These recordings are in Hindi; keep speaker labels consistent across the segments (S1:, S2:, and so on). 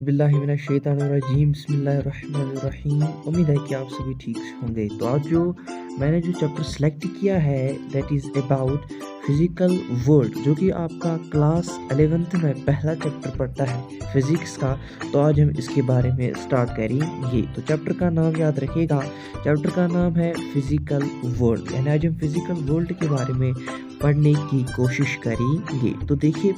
S1: बिस्मिल्लाहिर्रहमानिर्रहीम बिस्मिल्लाहिर्रहमानिर्रहीम। उम्मीद है कि आप सभी ठीक होंगे। तो आज मैंने जो चैप्टर सेलेक्ट किया है that is about physical world, जो कि आपका क्लास 11th में पहला चैप्टर पढ़ता है फिज़िक्स का। तो आज हम इसके बारे में स्टार्ट करेंगे। तो चैप्टर का नाम याद रखिएगा, चैप्टर का नाम है फिज़िकल वर्ल्ड। यानी आज हम फिज़िकल वर्ल्ड के बारे में पढ़ने की कोशिश करेंगे। तो देखिए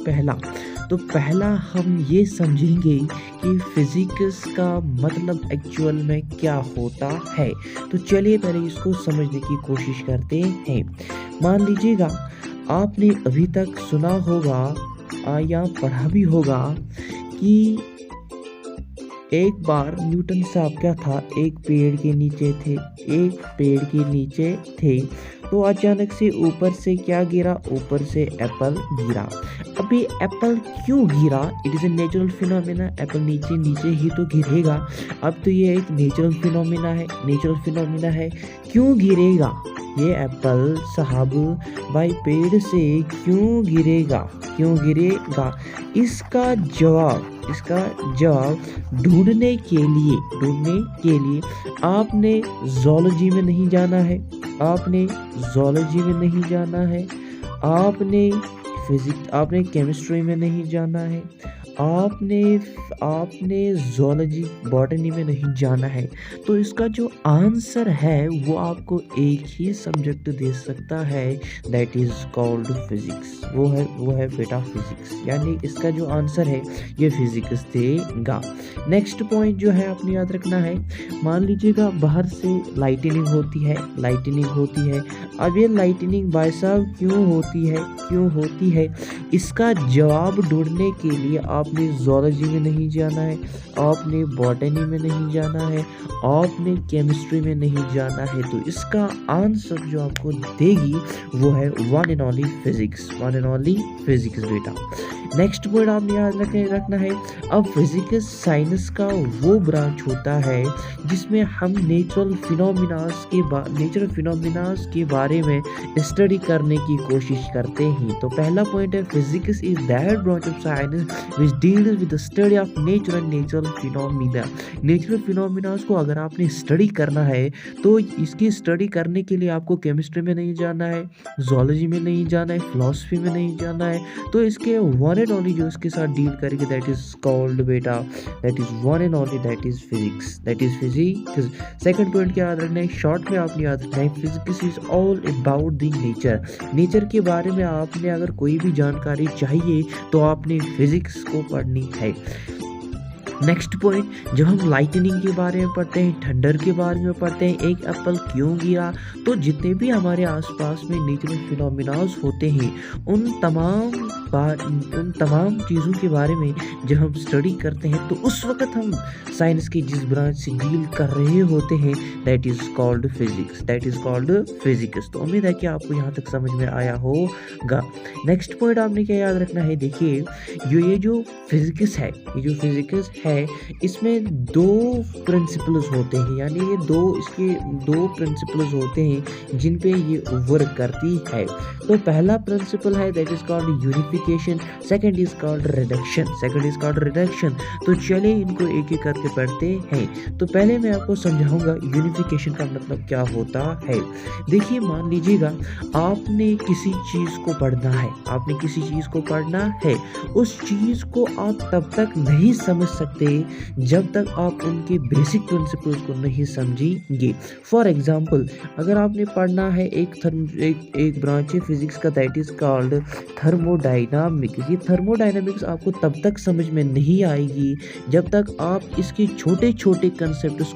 S1: पहला हम ये समझेंगे कि फिजिक्स का मतलब एक्चुअल में क्या होता है। तो चलिए पहले इसको समझने की कोशिश करते हैं। मान लीजिएगा आपने अभी तक सुना होगा या पढ़ा भी होगा कि एक बार न्यूटन साहब क्या था, एक पेड़ के नीचे थे तो अचानक से ऊपर से क्या गिरा, ऊपर से एप्पल गिरा। अभी एप्पल क्यों गिरा? It is a natural phenomena. Apple नीचे नीचे ही तो गिरेगा। अब तो ये एक नेचुरल फिनोमेना है। क्यों गिरेगा ये एप्पल साहब भाई पेड़ से? क्यों गिरेगा? इसका जवाब ढूंढने के लिए आपने ज़ूलॉजी में नहीं जाना है, आपने केमिस्ट्री में नहीं जाना है, आपने ज़ूलॉजी बॉटनी में नहीं जाना है। तो इसका जो आंसर है वो आपको एक ही सब्जेक्ट दे सकता है, दैट इज़ कॉल्ड फिजिक्स। वो है बेटा फिजिक्स। यानी इसका जो आंसर है ये फिजिक्स देगा। नेक्स्ट पॉइंट जो है आपने याद रखना है, मान लीजिएगा बाहर से लाइटनिंग होती है। अब ये लाइटनिंग भाई साहब क्यों होती है? इसका जवाब ढूंढने के लिए आपने ज़ूलॉजी में नहीं जाना है, आपने बॉटनी में नहीं जाना है, आपने केमिस्ट्री में नहीं जाना है। तो इसका आंसर जो आपको देगी वो है वन एंड ओनली फिजिक्स बेटा। नेक्स्ट पॉइंट आपने याद रखना है, अब फिजिक्स साइंस का वो ब्रांच होता है जिसमें हम नेचुरल फिनोमिनास के बारे में स्टडी करने की कोशिश करते हैं। तो पहला पॉइंट है, physics is that branch of science which deals with the study of nature and natural phenomena. Natural phenomenas को अगर आपने स्टडी करना है तो इसकी स्टडी करने के लिए आपको केमिस्ट्री में नहीं जाना है, ज़ूलॉजी में नहीं जाना है, फिलॉसफी में नहीं जाना है। तो इसके वन एंड ओनली जो इसके साथ डील करेगी दैट इज कॉल्ड बेटा, that is one and only, that is physics. Second point क्या याद रखना है, शॉर्ट में आपने याद रखना है, physics is all about the nature के बारे में आपने अगर कोई भी जानकारी चाहिए तो आपने फिजिक्स को पढ़नी है। नेक्स्ट पॉइंट, जब हम लाइटनिंग के बारे में पढ़ते हैं, थंडर के बारे में पढ़ते हैं, एक एप्पल क्यों गिरा, तो जितने भी हमारे आसपास में नेचुरल फिनोमिनास होते हैं उन तमाम चीज़ों के बारे में जब हम स्टडी करते हैं तो उस वक्त हम साइंस की जिस ब्रांच से डील कर रहे होते हैं दैट इज़ कॉल्ड फिजिक्स। तो उम्मीद है कि आपको यहाँ तक समझ में आया होगा। नेक्स्ट पॉइंट आपने क्या याद रखना है, देखिए ये जो फिजिक्स है इसमें दो प्रिंसिपल्स होते हैं। यानी ये दो प्रिंसिपल्स होते हैं जिन पे ये वर्क करती है। तो पहला प्रिंसिपल है that is called unification, second is called reduction. तो चलिए इनको एक एक करके पढ़ते हैं। तो पहले मैं आपको समझाऊंगा यूनिफिकेशन का मतलब क्या होता है। देखिए मान लीजिएगा आपने किसी चीज़ को पढ़ना है, उस चीज़ को आप तब तक नहीं समझ सकते जब तक आप उनके बेसिक प्रिंसिपल्स को नहीं समझेंगे। फॉर एग्जांपल, अगर आपने पढ़ना है एक ब्रांच है फिजिक्स का दैट इज कॉल्ड थर्मोडायनामिक्स। ये थर्मोडायनामिक्स आपको तब तक समझ में नहीं आएगी जब तक आप इसके छोटे छोटे कंसेप्ट्स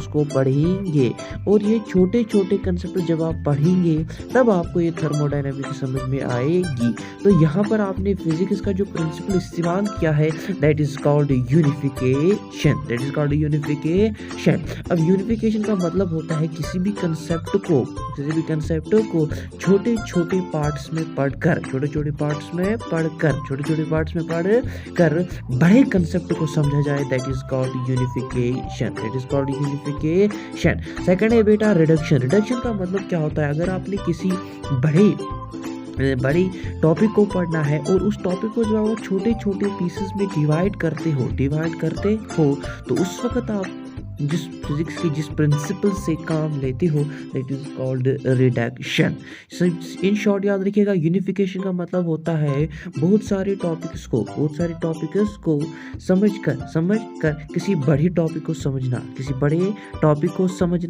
S1: को पढ़ेंगे। और ये छोटे छोटे कंसेप्ट जब आप पढ़ेंगे तब आपको ये थर्मोडायनामिक्स समझ में आएगी। तो यहाँ पर आपने फिजिक्स का जो प्रिंसिपल इस्तेमाल किया है दैट इज कॉल्ड यूनिफिकेशन। अब यूनिफिकेशन का मतलब होता है किसी भी कंसेप्ट को छोटे छोटे पार्ट्स में पढ़कर बड़े कंसेप्ट को समझा जाए, that is called unification. Second है बेटा रिडक्शन का मतलब क्या होता है, अगर आपने किसी बड़े बड़ी टॉपिक को पढ़ना है और उस टॉपिक को जो है वो छोटे-छोटे पीसेस में डिवाइड करते हो, तो उस वक़्त आप जिस फिज़िक्स की जिस प्रिंसिपल से काम लेते हो that is called reduction. So in short याद रखिएगा, यूनिफिकेशन का मतलब होता है बहुत सारे टॉपिक्स को समझकर किसी बड़े टॉपिक को समझना,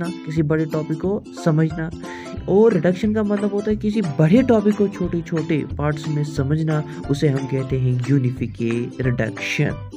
S1: किसी बड़े टॉपिक को समझना। और रिडक्शन का मतलब होता है किसी बड़े टॉपिक को छोटे-छोटे पार्ट्स में समझना, उसे हम कहते हैं यूनिफिके रिडक्शन।